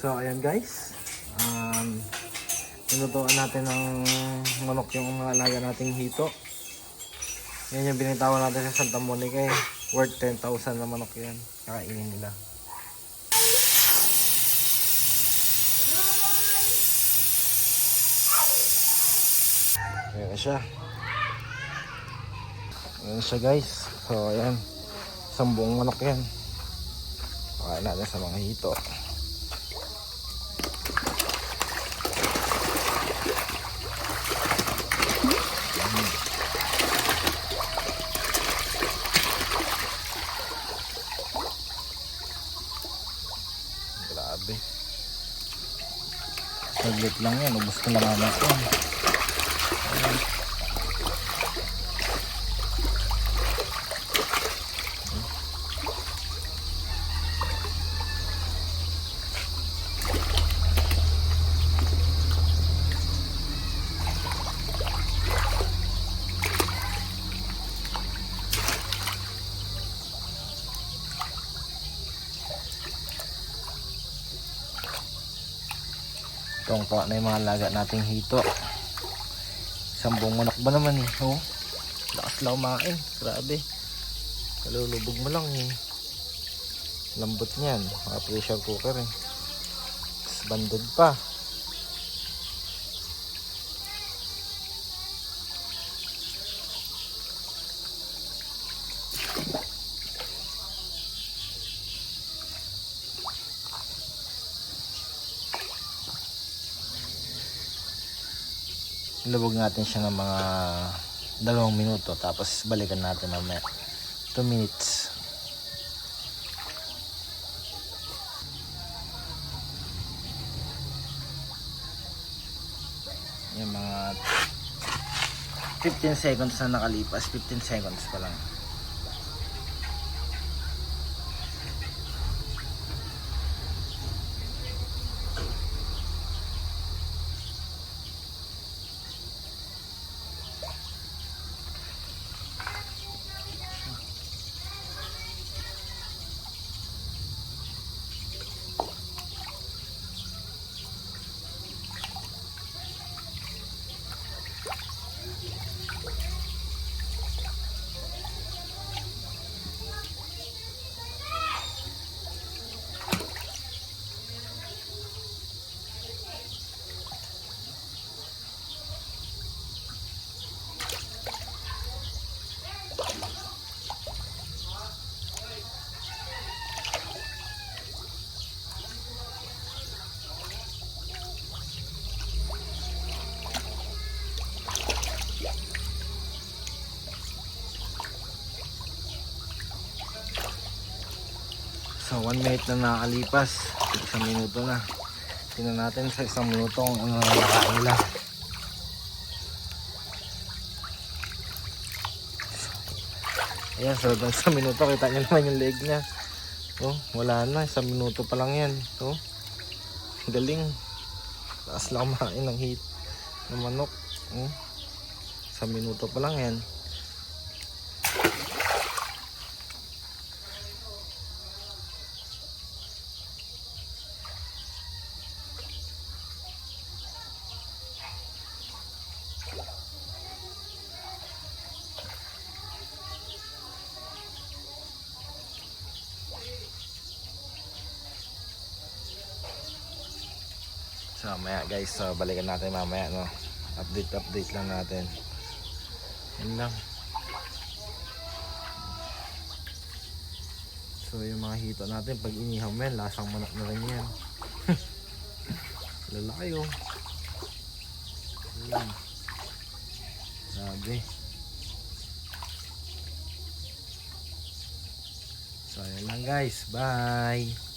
So ayan guys, nilutuan natin ng manok yung mga alaga nating hito. Yan yung binitawan natin sa Santa Monica eh. Worth 10,000 na manok yan. Kakainin nila. Ayan siya. Ayan siya guys. So ayan, isang buong manok yan. Pakain natin sa mga hito. Grabe. Saglit lang yan. Ubus ko lang anak yan. Ayan. Tungkol na yung mga laga nating hito. Isang buong manok ba naman eh. Oh, lakas lang kumain. Grabe. Kalulubog mo lang eh. Lambot niyan. Mga pressure cooker eh. Tapos banded pa. Ilubog natin siya ng mga 2 minuto tapos balikan natin mamaya 2 minutes. Yung mga 15 seconds na nakalipas, 15 seconds pa lang. So 1 minute na nakalipas, 1 minuto na. Tingnan natin sa 1 minuto kung ano nakain nila. Ayan, so doon 1 minuto, kita nyo naman yung leg niya. Oh, wala na, 1 minuto pa lang yan. Oh, galing. Taas lang kumain ng hit ng manok. Oh, 1 minuto pa lang yan. So mamaya guys, so balikan natin mamaya no. Update lang natin. Yun lang. So yung mga hito natin pag inihaw mo yan, lasang manok na rin yan. Lalaki oh. Sabi. So yun lang guys, bye.